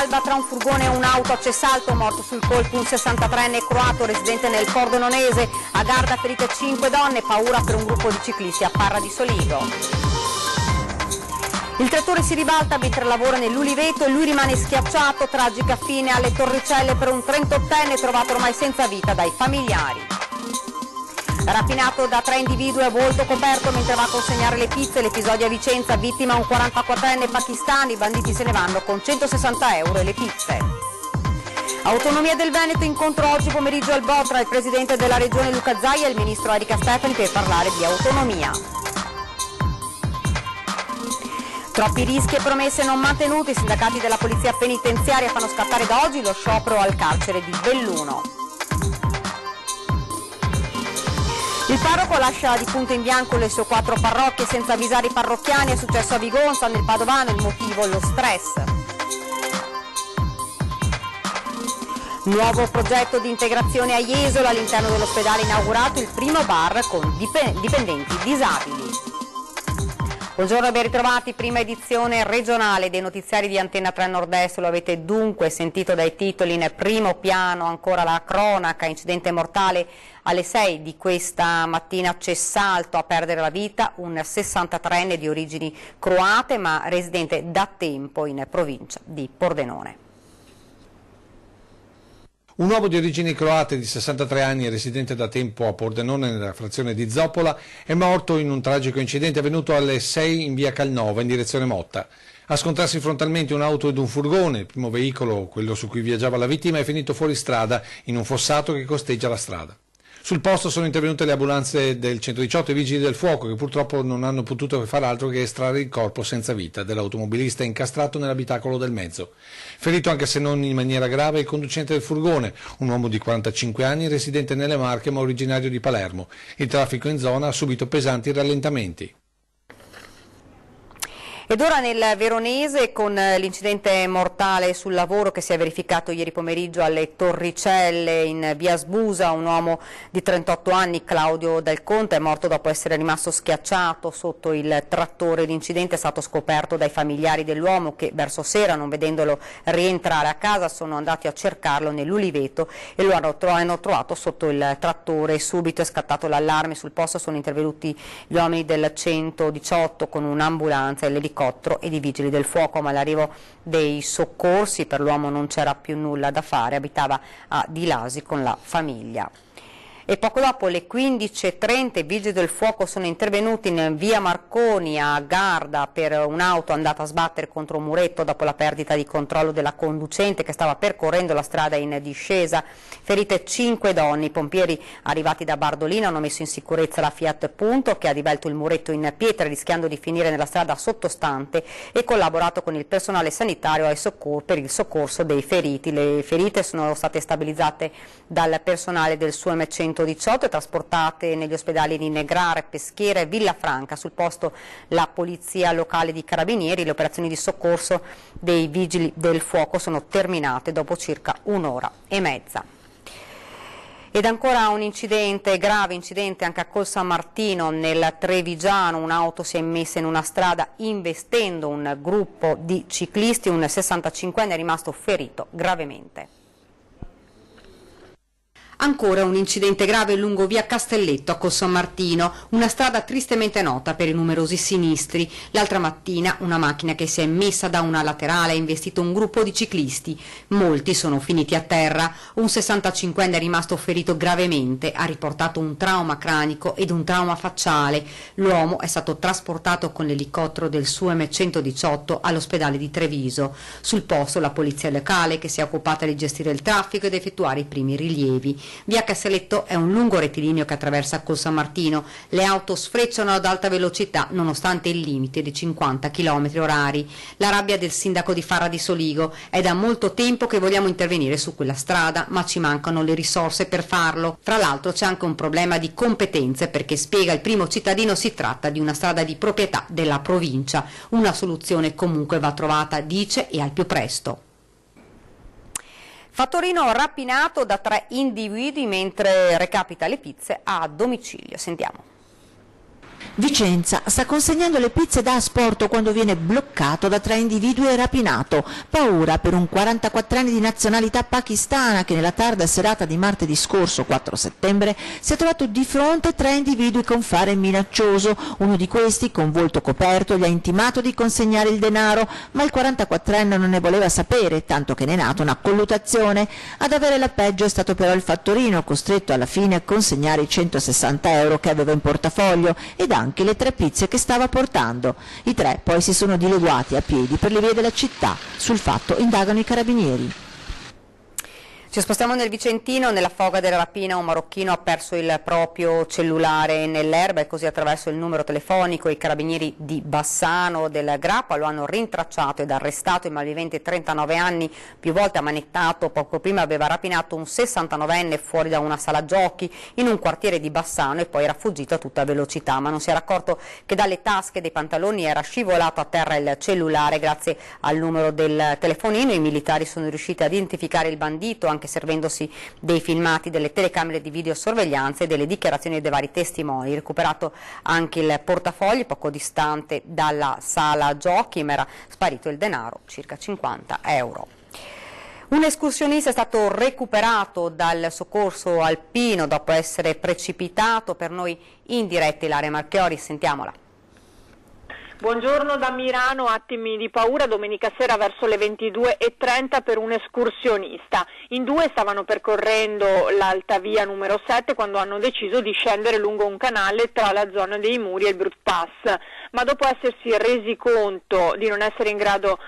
all'alba tra un furgone e un'auto a Cessalto, morto sul colpo un 63enne croato residente nel Pordenonese. A Garda ferite 5 donne, paura per un gruppo di ciclisti a Parra di Soligo. Il trattore si ribalta mentre lavora nell'uliveto e lui rimane schiacciato. Tragica fine alle Torricelle per un 38enne trovato ormai senza vita dai familiari. Rapinato da 3 individui a volto coperto mentre va a consegnare le pizze. L'episodio a Vicenza, vittima un 44enne pakistano. I banditi se ne vanno con 160 euro e le pizze. Autonomia del Veneto, incontro oggi pomeriggio al Bo tra il presidente della regione Luca Zaia e il ministro Erika Stefani per parlare di autonomia. Troppi rischi e promesse non mantenuti. I sindacati della polizia penitenziaria fanno scattare da oggi lo sciopero al carcere di Belluno. Il parroco lascia di punto in bianco le sue 4 parrocchie senza avvisare i parrocchiani. È successo a Vigonza, nel Padovano, il motivo lo stress. Nuovo progetto di integrazione a Jesolo, all'interno dell'ospedale inaugurato il primo bar con dipendenti disabili. Buongiorno e ben ritrovati, prima edizione regionale dei notiziari di Antenna 3 Nord-Est. Lo avete dunque sentito dai titoli. In primo piano ancora la cronaca, incidente mortale alle 6 di questa mattina a Cessalto, a perdere la vita un 63enne di origini croate ma residente da tempo in provincia di Pordenone. Un uomo di origini croate di 63 anni, residente da tempo a Pordenone nella frazione di Zoppola, è morto in un tragico incidente avvenuto alle 6 in via Calnova in direzione Motta. A scontrarsi frontalmente un'auto ed un furgone. Il primo veicolo, quello su cui viaggiava la vittima, è finito fuori strada in un fossato che costeggia la strada. Sul posto sono intervenute le ambulanze del 118 e i vigili del fuoco che purtroppo non hanno potuto fare altro che estrarre il corpo senza vita dell'automobilista incastrato nell'abitacolo del mezzo. Ferito anche se non in maniera grave il conducente del furgone, un uomo di 45 anni residente nelle Marche ma originario di Palermo. Il traffico in zona ha subito pesanti rallentamenti. Ed ora nel Veronese con l'incidente mortale sul lavoro che si è verificato ieri pomeriggio alle Torricelle in via Sbusa. Un uomo di 38 anni, Claudio Del Conte, è morto dopo essere rimasto schiacciato sotto il trattore. L'incidente è stato scoperto dai familiari dell'uomo che verso sera, non vedendolo rientrare a casa, sono andati a cercarlo nell'uliveto e lo hanno trovato sotto il trattore. Subito è scattato l'allarme, sul posto sono intervenuti gli uomini del 118 con un'ambulanza e l'elicottero e i vigili del fuoco, ma all'arrivo dei soccorsi per l'uomo non c'era più nulla da fare, abitava a Dilasi con la famiglia. E poco dopo le 15:30 i vigili del fuoco sono intervenuti in via Marconi a Garda per un'auto andata a sbattere contro un muretto dopo la perdita di controllo della conducente che stava percorrendo la strada in discesa. Ferite 5 donne. I pompieri arrivati da Bardolino hanno messo in sicurezza la Fiat Punto che ha divelto il muretto in pietra rischiando di finire nella strada sottostante e collaborato con il personale sanitario per il soccorso dei feriti. Le ferite sono state stabilizzate dal personale del SUEM 118 e trasportate negli ospedali di Negrare, Peschiera e Villafranca. Sul posto la polizia locale di Carabinieri. Le operazioni di soccorso dei vigili del fuoco sono terminate dopo circa un'ora e mezza. Ed ancora un incidente, grave incidente anche a Col San Martino nel Trevigiano. Un'auto si è immessa in una strada investendo un gruppo di ciclisti. Un 65enne è rimasto ferito gravemente. Ancora un incidente grave lungo via Castelletto a Col San Martino, una strada tristemente nota per i numerosi sinistri. L'altra mattina una macchina che si è messa da una laterale ha investito un gruppo di ciclisti. Molti sono finiti a terra. Un 65enne è rimasto ferito gravemente, ha riportato un trauma cranico ed un trauma facciale. L'uomo è stato trasportato con l'elicottero del SUEM 118 all'ospedale di Treviso. Sul posto la polizia locale che si è occupata di gestire il traffico ed effettuare i primi rilievi. Via Castelletto è un lungo rettilineo che attraversa Col San Martino. Le auto sfrecciano ad alta velocità nonostante il limite di 50 km/h. La rabbia del sindaco di Parra di Soligo: è da molto tempo che vogliamo intervenire su quella strada, ma ci mancano le risorse per farlo. Fra l'altro c'è anche un problema di competenze perché, spiega il primo cittadino, si tratta di una strada di proprietà della provincia. Una soluzione comunque va trovata, dice, e al più presto. Fattorino rapinato da 3 individui mentre recapita le pizze a domicilio. Sentiamo. Vicenza sta consegnando le pizze da asporto quando viene bloccato da 3 individui e rapinato. Paura per un 44enne di nazionalità pakistana che nella tarda serata di martedì scorso, 4 settembre, si è trovato di fronte 3 individui con fare minaccioso. Uno di questi, con volto coperto, gli ha intimato di consegnare il denaro, ma il 44enne non ne voleva sapere, tanto che ne è nata una colluttazione. Ad avere la peggio è stato però il fattorino, costretto alla fine a consegnare i 160 euro che aveva in portafoglio ed anche le 3 pizze che stava portando. I 3 poi si sono dileguati a piedi per le vie della città. Sul fatto indagano i carabinieri. Ci spostiamo nel Vicentino. Nella foga della rapina un marocchino ha perso il proprio cellulare nell'erba e così attraverso il numero telefonico i carabinieri di Bassano del Grappa lo hanno rintracciato ed arrestato. Il malvivente, 39 anni, più volte ammanettato, poco prima aveva rapinato un 69enne fuori da una sala giochi in un quartiere di Bassano e poi era fuggito a tutta velocità, ma non si era accorto che dalle tasche dei pantaloni era scivolato a terra il cellulare. Grazie al numero del telefonino i militari sono riusciti ad identificare il bandito, anche servendosi dei filmati, delle telecamere di videosorveglianza e delle dichiarazioni dei vari testimoni. Recuperato anche il portafogli poco distante dalla sala giochi, ma era sparito il denaro, circa 50 euro. Un escursionista è stato recuperato dal soccorso alpino dopo essere precipitato. Per noi in diretta Ilaria Marchiori, sentiamola. Buongiorno da Mirano, attimi di paura domenica sera verso le 22:30 per un escursionista. In 2 stavano percorrendo l'alta via numero 7 quando hanno deciso di scendere lungo un canale tra la zona dei Muri e il Brut Pass, ma dopo essersi resi conto di non essere in grado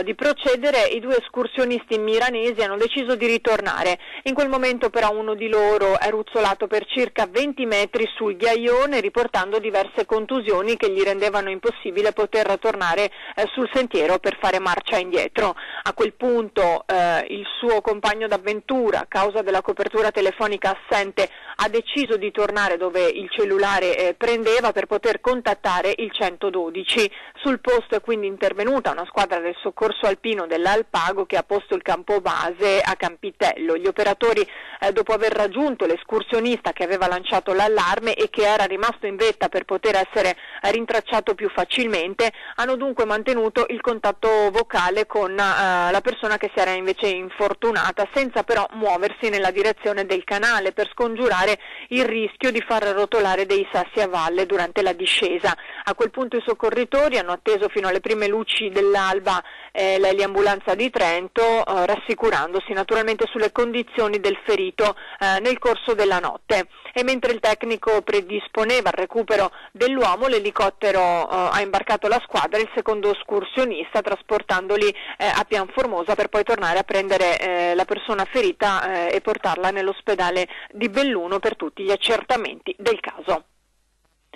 di procedere, i 2 escursionisti miranesi hanno deciso di ritornare. In quel momento però uno di loro è ruzzolato per circa 20 metri sul ghiaione, riportando diverse contusioni che gli rendevano impossibile poter tornare sul sentiero per fare marcia indietro. A quel punto il suo compagno d'avventura, a causa della copertura telefonica assente, ha deciso di tornare dove il cellulare prendeva per poter contattare il 112. Sul posto è quindi intervenuta una squadra del soccorso alpino dell'Alpago che ha posto il campo base a Campitello. Gli operatori, dopo aver raggiunto l'escursionista che aveva lanciato l'allarme e che era rimasto in vetta per poter essere rintracciato più facilmente, hanno dunque mantenuto il contatto vocale con la persona che si era invece infortunata, senza però muoversi nella direzione del canale per scongiurare il rischio di far rotolare dei sassi a valle durante la discesa. A quel punto i soccorritori hanno atteso fino alle prime luci dell'alba l'eliambulanza di Trento, rassicurandosi naturalmente sulle condizioni del ferito nel corso della notte. E mentre il tecnico predisponeva al recupero dell'uomo, l'elicottero ha imbarcato la squadra e il secondo escursionista, trasportandoli a Pianformosa per poi tornare a prendere la persona ferita e portarla nell'ospedale di Belluno per tutti gli accertamenti del caso.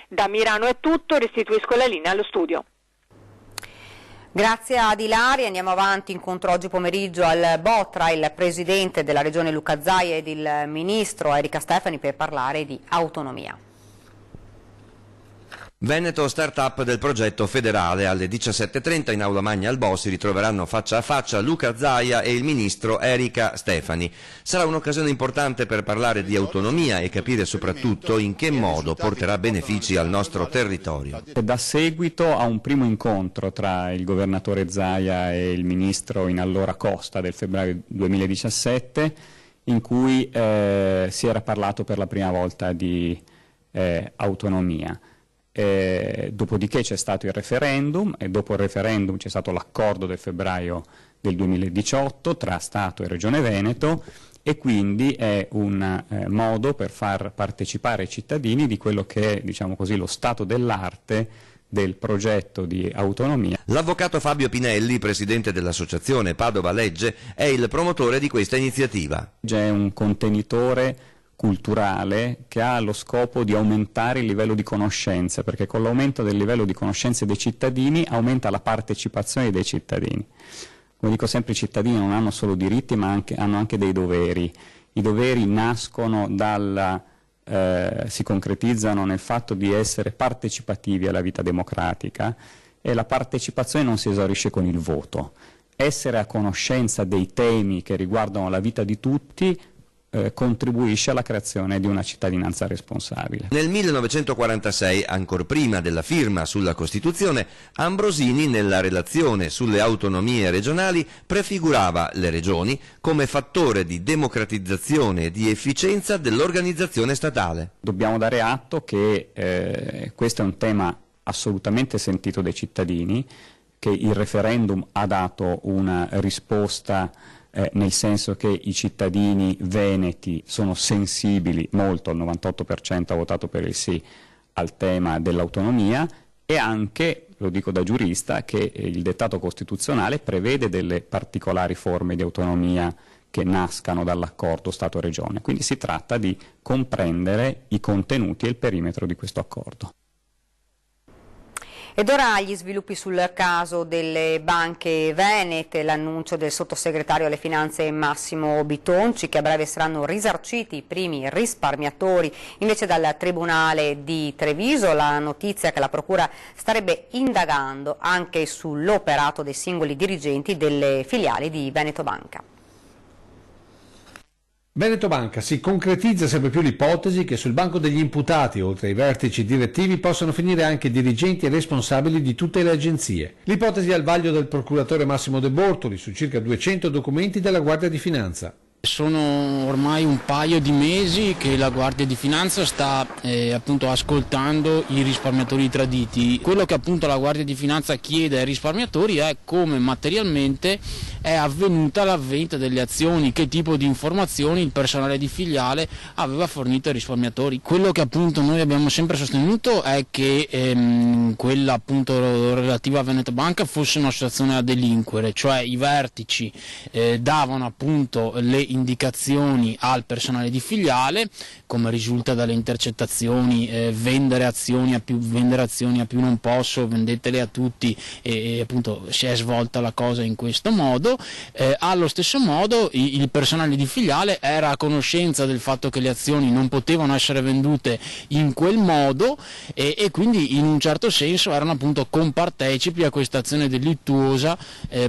Da Mirano è tutto, restituisco la linea allo studio. Grazie ad Ilaria, andiamo avanti. Incontro oggi pomeriggio al Bo tra il Presidente della Regione Luca Zaia ed il Ministro Erika Stefani per parlare di autonomia. Veneto Startup del progetto federale. Alle 17:30 in Aula Magna al Bo si ritroveranno faccia a faccia Luca Zaia e il ministro Erika Stefani. Sarà un'occasione importante per parlare di autonomia e capire soprattutto in che modo porterà benefici al nostro territorio. Da seguito a un primo incontro tra il governatore Zaia e il ministro in allora Costa del febbraio 2017 in cui si era parlato per la prima volta di autonomia. Dopodiché c'è stato il referendum e dopo il referendum c'è stato l'accordo del febbraio del 2018 tra Stato e Regione Veneto e quindi è un modo per far partecipare i cittadini di quello che è, diciamo così, lo stato dell'arte del progetto di autonomia. L'avvocato Fabio Pinelli, presidente dell'associazione Padova Legge, è il promotore di questa iniziativa. C'è un contenitore culturale che ha lo scopo di aumentare il livello di conoscenza, perché con l'aumento del livello di conoscenza dei cittadini aumenta la partecipazione dei cittadini. Come dico sempre, i cittadini non hanno solo diritti ma hanno anche dei doveri. I doveri nascono si concretizzano nel fatto di essere partecipativi alla vita democratica e la partecipazione non si esaurisce con il voto. Essere a conoscenza dei temi che riguardano la vita di tutti contribuisce alla creazione di una cittadinanza responsabile. Nel 1946, ancor prima della firma sulla Costituzione, Ambrosini nella relazione sulle autonomie regionali prefigurava le regioni come fattore di democratizzazione e di efficienza dell'organizzazione statale. Dobbiamo dare atto che questo è un tema assolutamente sentito dai cittadini, che il referendum ha dato una risposta nel senso che i cittadini veneti sono sensibili molto, il 98% ha votato per il sì al tema dell'autonomia, e anche, lo dico da giurista, che il dettato costituzionale prevede delle particolari forme di autonomia che nascano dall'accordo Stato-Regione, quindi si tratta di comprendere i contenuti e il perimetro di questo accordo. Ed ora gli sviluppi sul caso delle banche venete, l'annuncio del sottosegretario alle finanze Massimo Bitonci che a breve saranno risarciti i primi risparmiatori invece dal Tribunale di Treviso, la notizia che la Procura starebbe indagando anche sull'operato dei singoli dirigenti delle filiali di Veneto Banca. Veneto Banca si concretizza sempre più l'ipotesi che sul banco degli imputati, oltre ai vertici direttivi, possano finire anche dirigenti e responsabili di tutte le agenzie. L'ipotesi è al vaglio del procuratore Massimo De Bortoli su circa 200 documenti della Guardia di Finanza. Sono ormai un paio di mesi che la Guardia di Finanza sta appunto ascoltando i risparmiatori traditi. Quello che appunto la Guardia di Finanza chiede ai risparmiatori è come materialmente è avvenuta la vendita delle azioni, che tipo di informazioni il personale di filiale aveva fornito ai risparmiatori. Quello che appunto noi abbiamo sempre sostenuto è che quella appunto relativa a Veneto Banca fosse una situazione a delinquere, cioè i vertici davano appunto le indicazioni al personale di filiale, come risulta dalle intercettazioni, vendere azioni a più non posso, vendetele a tutti, e appunto si è svolta la cosa in questo modo. Allo stesso modo il personale di filiale era a conoscenza del fatto che le azioni non potevano essere vendute in quel modo e quindi in un certo senso erano appunto compartecipi a questa azione delittuosa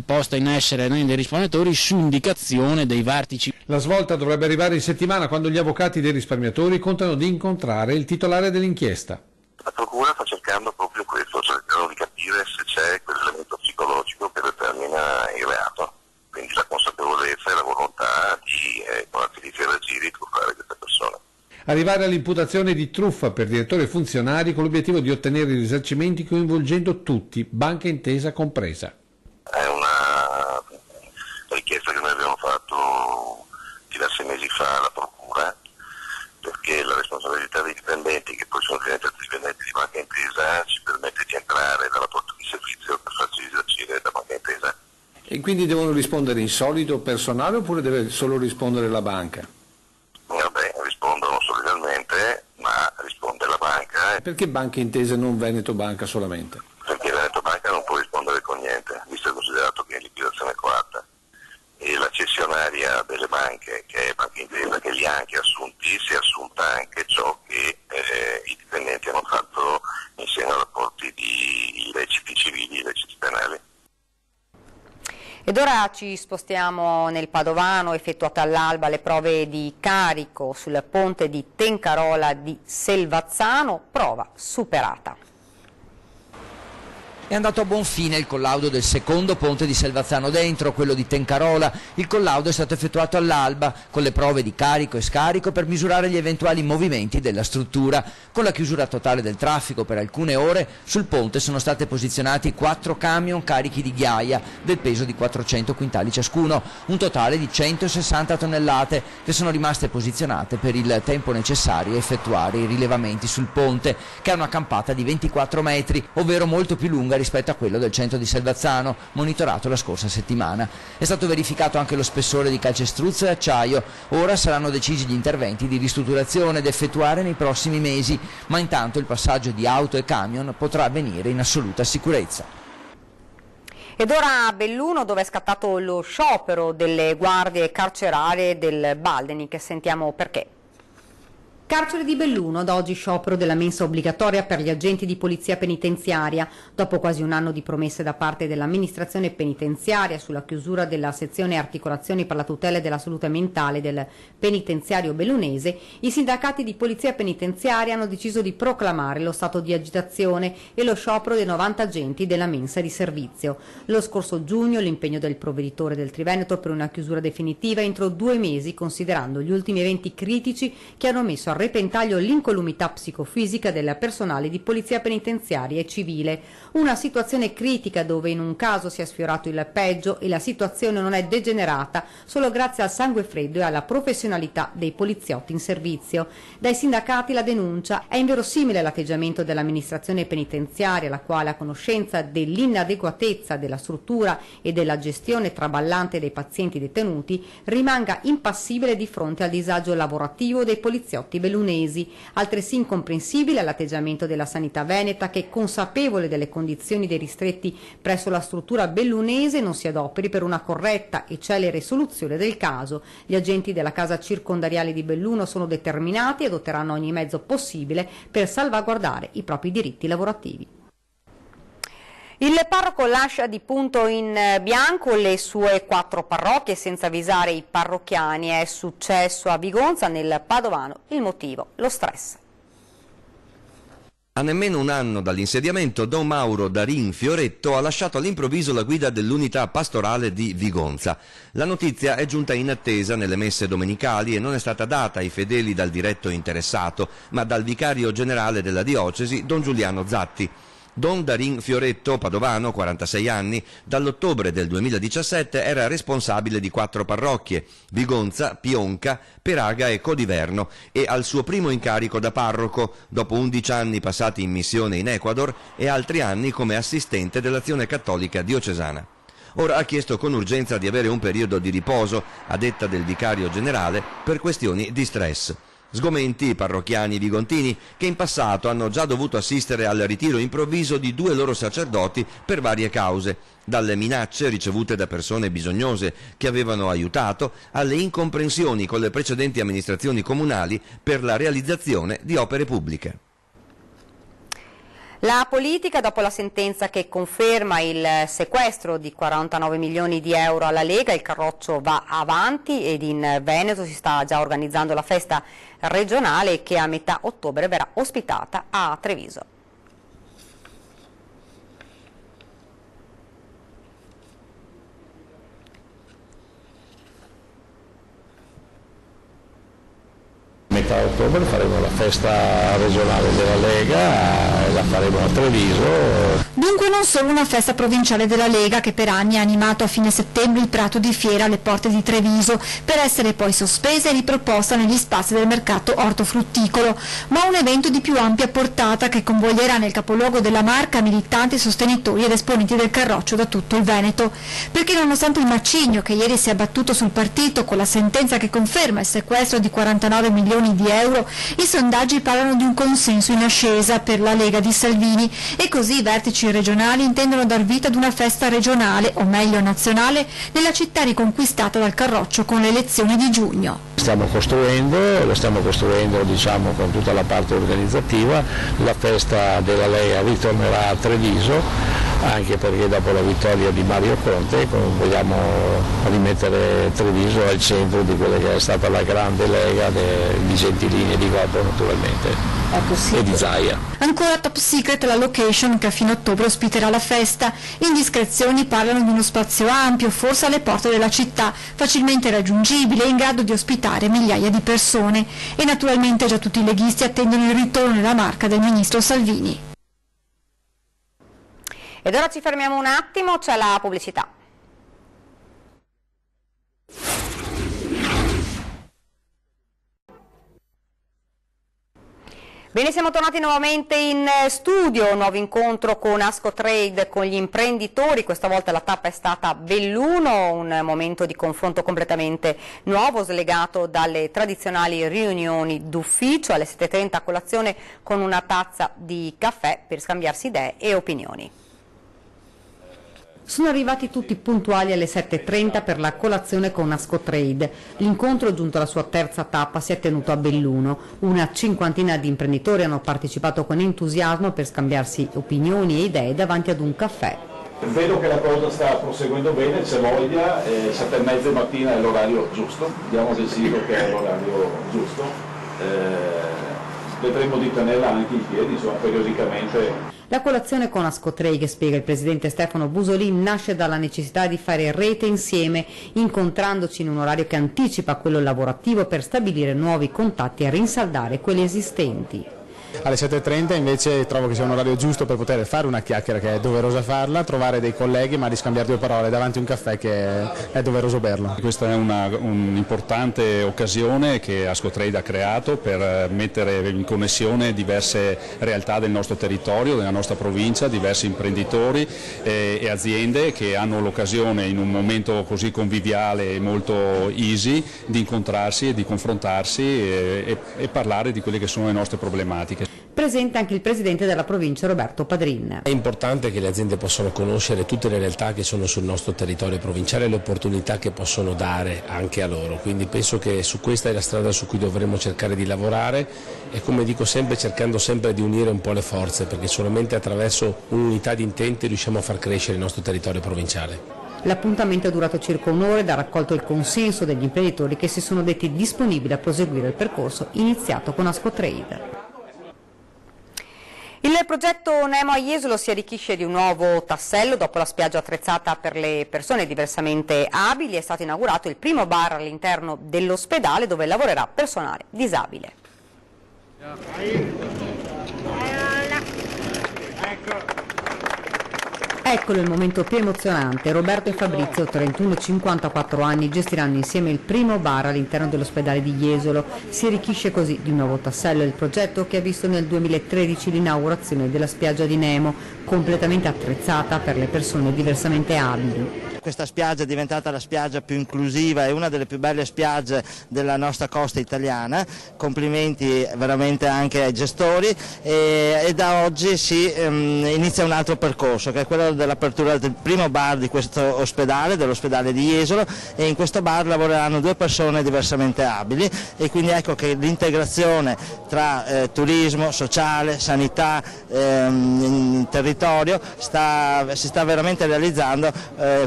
posta in essere dai risparmiatori su indicazione dei vertici. La svolta dovrebbe arrivare in settimana, quando gli avvocati dei risparmiatori contano di incontrare il titolare dell'inchiesta. La Procura sta cercando proprio questo, cercando di capire se c'è quell'elemento psicologico che determina il reato, quindi la consapevolezza e la volontà di, con atti di raggiri, truffare queste persone. Arrivare all'imputazione di truffa per direttori e funzionari con l'obiettivo di ottenere i risarcimenti coinvolgendo tutti, banca intesa compresa. È una richiesta che noi abbiamo fatto diversi mesi fa alla Procura, perché la responsabilità dei dipendenti, che poi sono diventati dipendenti di banca intesa, ci permette di entrare dalla porta di servizio per farci risarcire da banca intesa. E quindi devono rispondere in solito personale oppure deve solo rispondere la banca? Vabbè, rispondono solidarmente, ma risponde la banca. Perché banca intesa e non Veneto Banca solamente? Perché Veneto Banca non può rispondere con niente, visto e considerato che è in liquidazione coatta. E la cessionaria delle banche, che è Banca Intesa, che li ha anche assunti, si è assunta anche ciò che i dipendenti hanno fatto in seno a rapporti di illeciti civili e illeciti penali. Ed ora ci spostiamo nel Padovano, effettuate all'alba le prove di carico sul ponte di Tencarola di Selvazzano, prova superata. È andato a buon fine il collaudo del secondo ponte di Selvazzano dentro, quello di Tencarola. Il collaudo è stato effettuato all'alba con le prove di carico e scarico per misurare gli eventuali movimenti della struttura. Con la chiusura totale del traffico per alcune ore, sul ponte sono state posizionati 4 camion carichi di ghiaia del peso di 400 quintali ciascuno, un totale di 160 tonnellate che sono rimaste posizionate per il tempo necessario a effettuare i rilevamenti sul ponte, che ha una campata di 24 metri, ovvero molto più lunga rispetto a quello del centro di Selvazzano, monitorato la scorsa settimana. È stato verificato anche lo spessore di calcestruzzo e acciaio. Ora saranno decisi gli interventi di ristrutturazione da effettuare nei prossimi mesi, ma intanto il passaggio di auto e camion potrà avvenire in assoluta sicurezza. Ed ora a Belluno, dove è scattato lo sciopero delle guardie carcerarie del Baldeni, che sentiamo perché. Carcere di Belluno, da oggi sciopero della mensa obbligatoria per gli agenti di polizia penitenziaria. Dopo quasi un anno di promesse da parte dell'amministrazione penitenziaria sulla chiusura della sezione articolazioni per la tutela della salute mentale del penitenziario bellunese, i sindacati di polizia penitenziaria hanno deciso di proclamare lo stato di agitazione e lo sciopero dei 90 agenti della mensa di servizio. Lo scorso giugno l'impegno del provveditore del Triveneto per una chiusura definitiva entro 2 mesi, considerando gli ultimi eventi critici che hanno messo a repentaglio l'incolumità psicofisica del personale di polizia penitenziaria e civile. Una situazione critica dove in un caso si è sfiorato il peggio e la situazione non è degenerata solo grazie al sangue freddo e alla professionalità dei poliziotti in servizio. Dai sindacati la denuncia: è inverosimile l'atteggiamento dell'amministrazione penitenziaria, la quale, a conoscenza dell'inadeguatezza della struttura e della gestione traballante dei pazienti detenuti, rimanga impassibile di fronte al disagio lavorativo dei poliziotti bellunesi. Altresì incomprensibile l'atteggiamento della sanità veneta che, consapevole delle condizioni dei ristretti presso la struttura bellunese, non si adoperi per una corretta e celere soluzione del caso. Gli agenti della casa circondariale di Belluno sono determinati e adotteranno ogni mezzo possibile per salvaguardare i propri diritti lavorativi. Il parroco lascia di punto in bianco le sue 4 parrocchie senza avvisare i parrocchiani. È successo a Vigonza, nel Padovano. Il motivo? Lo stress. A nemmeno un anno dall'insediamento, Don Mauro Darin Fioretto ha lasciato all'improvviso la guida dell'unità pastorale di Vigonza. La notizia è giunta in attesa nelle messe domenicali e non è stata data ai fedeli dal diretto interessato, ma dal vicario generale della diocesi, Don Giuliano Zatti. Don Darin Fioretto, padovano, 46 anni, dall'ottobre del 2017 era responsabile di 4 parrocchie: Vigonza, Pionca, Peraga e Codiverno, e al suo primo incarico da parroco, dopo 11 anni passati in missione in Ecuador e altri anni come assistente dell'Azione Cattolica Diocesana. Ora ha chiesto con urgenza di avere un periodo di riposo, a detta del vicario generale, per questioni di stress. Sgomenti i parrocchiani vigontini, che in passato hanno già dovuto assistere al ritiro improvviso di 2 loro sacerdoti per varie cause, dalle minacce ricevute da persone bisognose che avevano aiutato, alle incomprensioni con le precedenti amministrazioni comunali per la realizzazione di opere pubbliche. La politica, dopo la sentenza che conferma il sequestro di 49 milioni di euro alla Lega, il Carroccio va avanti ed in Veneto si sta già organizzando la festa regionale che a metà ottobre verrà ospitata a Treviso. Metà ottobre faremo la festa regionale della Lega e la faremo a Treviso. Dunque non solo una festa provinciale della Lega che per anni ha animato a fine settembre il prato di fiera alle porte di Treviso, per essere poi sospesa e riproposta negli spazi del mercato ortofrutticolo, ma un evento di più ampia portata che convoglierà nel capoluogo della Marca militanti, sostenitori ed esponenti del Carroccio da tutto il Veneto. Perché nonostante il macigno che ieri si è abbattuto sul partito con la sentenza che conferma il sequestro di 49 milioni di euro, i sondaggi parlano di un consenso in ascesa per la Lega di Salvini e così i vertici regionali intendono dar vita ad una festa regionale, o meglio nazionale, nella città riconquistata dal Carroccio con le elezioni di giugno. Lo stiamo costruendo diciamo con tutta la parte organizzativa. La festa della Lega ritornerà a Treviso, anche perché dopo la vittoria di Mario Conte vogliamo rimettere Treviso al centro di quella che è stata la grande Lega di Gentilini e di Gobbo naturalmente. Ecco sì. E di Zaia. Ancora top secret la location che a fine ottobre ospiterà la festa. Indiscrezioni parlano di uno spazio ampio, forse alle porte della città, facilmente raggiungibile e in grado di ospitare migliaia di persone. E naturalmente già tutti i leghisti attendono il ritorno nella Marca del ministro Salvini. Ed ora ci fermiamo un attimo, c'è la pubblicità. Bene, siamo tornati nuovamente in studio, nuovo incontro con Ascotrade, con gli imprenditori. Questa volta la tappa è stata Belluno, un momento di confronto completamente nuovo, slegato dalle tradizionali riunioni d'ufficio. Alle 7:30 a colazione con una tazza di caffè per scambiarsi idee e opinioni. Sono arrivati tutti puntuali alle 7:30 per la colazione con Ascotrade. L'incontro, giunto alla sua terza tappa, si è tenuto a Belluno. Una cinquantina di imprenditori hanno partecipato con entusiasmo per scambiarsi opinioni e idee davanti ad un caffè. Vedo che la cosa sta proseguendo bene, c'è voglia, 7:30 mattina è l'orario giusto, abbiamo deciso che è l'orario giusto, vedremo di tenerla anche in piedi, insomma, periodicamente. La colazione con Ascotrade, spiega il presidente Stefano Busolin, nasce dalla necessità di fare rete insieme, incontrandoci in un orario che anticipa quello lavorativo per stabilire nuovi contatti e rinsaldare quelli esistenti. Alle 7:30 invece trovo che sia un orario giusto per poter fare una chiacchiera che è doverosa farla, trovare dei colleghi ma riscambiare due parole davanti a un caffè che è doveroso berlo. Questa è un'importante occasione che Ascotrade ha creato per mettere in connessione diverse realtà del nostro territorio, della nostra provincia, diversi imprenditori e aziende che hanno l'occasione in un momento così conviviale e molto easy di incontrarsi e di confrontarsi e parlare di quelle che sono le nostre problematiche. Presente anche il presidente della provincia Roberto Padrin. È importante che le aziende possano conoscere tutte le realtà che sono sul nostro territorio provinciale e le opportunità che possono dare anche a loro, quindi penso che su questa è la strada su cui dovremo cercare di lavorare e, come dico sempre, cercando sempre di unire un po' le forze, perché solamente attraverso un'unità di intenti riusciamo a far crescere il nostro territorio provinciale. L'appuntamento è durato circa un'ora ed ha raccolto il consenso degli imprenditori che si sono detti disponibili a proseguire il percorso iniziato con Ascotrade. Il progetto Nemo a Jesolo si arricchisce di un nuovo tassello. Dopo la spiaggia attrezzata per le persone diversamente abili è stato inaugurato il primo bar all'interno dell'ospedale dove lavorerà personale disabile. Eccolo il momento più emozionante. Roberto e Fabrizio, 31 e 54 anni, gestiranno insieme il primo bar all'interno dell'ospedale di Jesolo. Si arricchisce così di un nuovo tassello il progetto che ha visto nel 2013 l'inaugurazione della spiaggia di Nemo, completamente attrezzata per le persone diversamente abili. Questa spiaggia è diventata la spiaggia più inclusiva e una delle più belle spiagge della nostra costa italiana. Complimenti veramente anche ai gestori e da oggi si inizia un altro percorso, che è quello dell'apertura del primo bar di questo ospedale, dell'ospedale di Jesolo, e in questo bar lavoreranno 2 persone diversamente abili e quindi ecco che l'integrazione tra turismo, sociale, sanità, territorio si sta veramente realizzando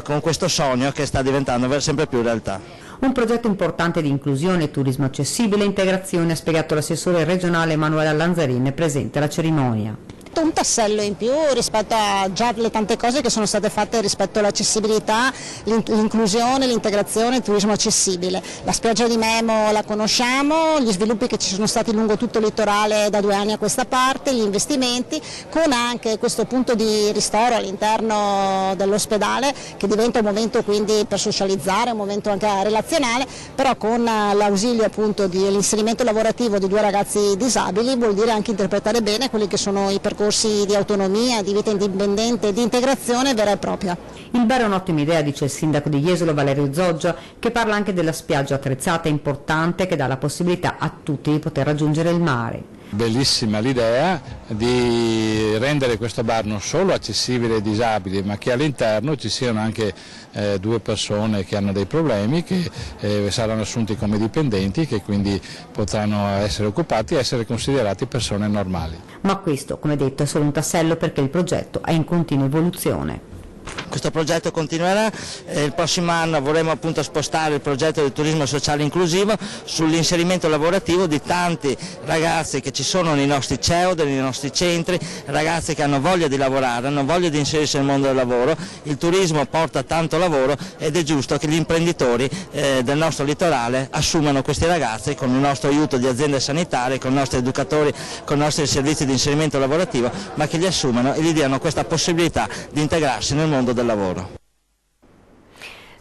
con questo sogno che sta diventando sempre più realtà. Un progetto importante di inclusione, turismo accessibile e integrazione, ha spiegato l'assessore regionale Emanuela Lanzarin, presente alla cerimonia. Un tassello in più rispetto a già le tante cose che sono state fatte rispetto all'accessibilità, l'inclusione, l'integrazione, il turismo accessibile. La spiaggia di Nemo la conosciamo, gli sviluppi che ci sono stati lungo tutto il litorale da 2 anni a questa parte, gli investimenti, con anche questo punto di ristoro all'interno dell'ospedale che diventa un momento quindi per socializzare, un momento anche relazionale, però con l'ausilio appunto dell'inserimento lavorativo di 2 ragazzi disabili vuol dire anche interpretare bene quelli che sono i percorsi di autonomia, di vita indipendente, di integrazione vera e propria. Il bar è un'ottima idea, dice il sindaco di Jesolo Valerio Zoggia, che parla anche della spiaggia attrezzata importante che dà la possibilità a tutti di poter raggiungere il mare. Bellissima l'idea di rendere questo bar non solo accessibile ai disabili, ma che all'interno ci siano anche 2 persone che hanno dei problemi, che saranno assunti come dipendenti, che quindi potranno essere occupati e essere considerati persone normali. Ma questo, come detto, è solo un tassello perché il progetto è in continua evoluzione. Questo progetto continuerà, il prossimo anno vorremmo appunto spostare il progetto del turismo sociale inclusivo sull'inserimento lavorativo di tanti ragazzi che ci sono nei nostri CEOD, nei nostri centri, ragazzi che hanno voglia di lavorare, hanno voglia di inserirsi nel mondo del lavoro. Il turismo porta tanto lavoro ed è giusto che gli imprenditori del nostro litorale assumano questi ragazzi con il nostro aiuto di aziende sanitarie, con i nostri educatori, con i nostri servizi di inserimento lavorativo, ma che li assumano e gli diano questa possibilità di integrarsi nel mondo del lavoro.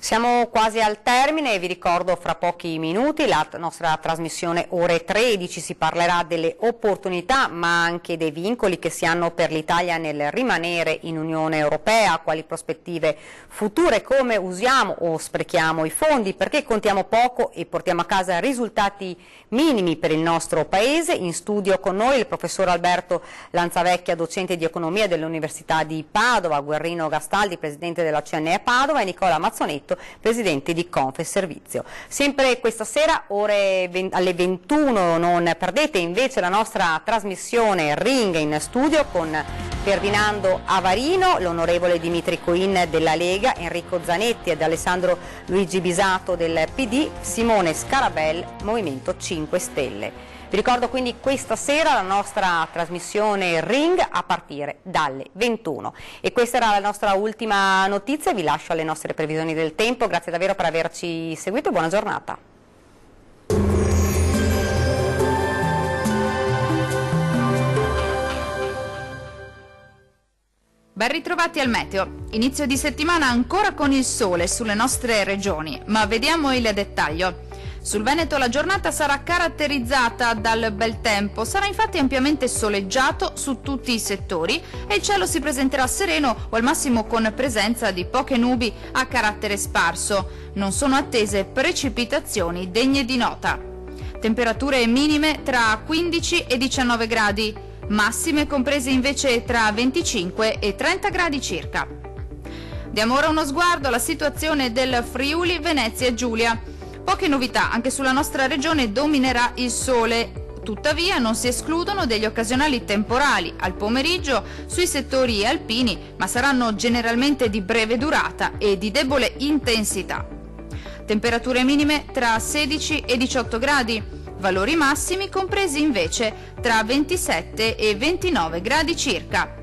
Siamo quasi al termine e vi ricordo fra pochi minuti la nostra trasmissione ore 13, si parlerà delle opportunità ma anche dei vincoli che si hanno per l'Italia nel rimanere in Unione Europea, quali prospettive future, come usiamo o sprechiamo i fondi, perché contiamo poco e portiamo a casa risultati minimi per il nostro Paese. In studio con noi il professor Alberto Lanzavecchia, docente di economia dell'Università di Padova, Guerrino Gastaldi, presidente della CNE Padova, e Nicola Mazzonetto, presidente di Confeservizio. Sempre questa sera alle 21 non perdete invece la nostra trasmissione Ring in studio con Ferdinando Avarino, l'onorevole Dimitri Coin della Lega, Enrico Zanetti ed Alessandro Luigi Bisato del PD, Simone Scarabel, Movimento 5 Stelle. Vi ricordo quindi questa sera la nostra trasmissione Ring a partire dalle 21. E questa era la nostra ultima notizia, vi lascio alle nostre previsioni del tempo, grazie davvero per averci seguito e buona giornata. Ben ritrovati al meteo. Inizio di settimana ancora con il sole sulle nostre regioni, ma vediamo il dettaglio. Sul Veneto la giornata sarà caratterizzata dal bel tempo, sarà infatti ampiamente soleggiato su tutti i settori e il cielo si presenterà sereno o al massimo con presenza di poche nubi a carattere sparso. Non sono attese precipitazioni degne di nota. Temperature minime tra 15 e 19 gradi, massime comprese invece tra 25 e 30 gradi circa. Diamo ora uno sguardo alla situazione del Friuli Venezia Giulia. Poche novità, anche sulla nostra regione dominerà il sole, tuttavia non si escludono degli occasionali temporali al pomeriggio sui settori alpini, ma saranno generalmente di breve durata e di debole intensità. Temperature minime tra 16 e 18 gradi, valori massimi compresi invece tra 27 e 29 gradi circa.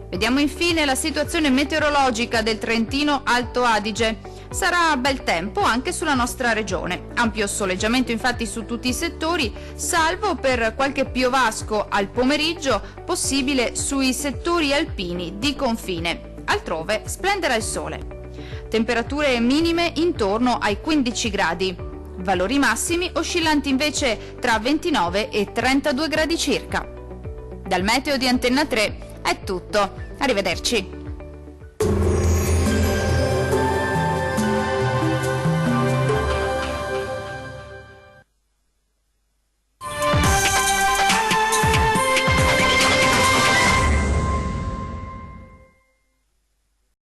Vediamo infine la situazione meteorologica del Trentino Alto Adige. Sarà bel tempo anche sulla nostra regione, ampio soleggiamento infatti su tutti i settori, salvo per qualche piovasco al pomeriggio possibile sui settori alpini di confine. Altrove splenderà il sole. Temperature minime intorno ai 15 gradi, valori massimi oscillanti invece tra 29 e 32 gradi circa. Dal meteo di Antenna 3 è tutto, arrivederci.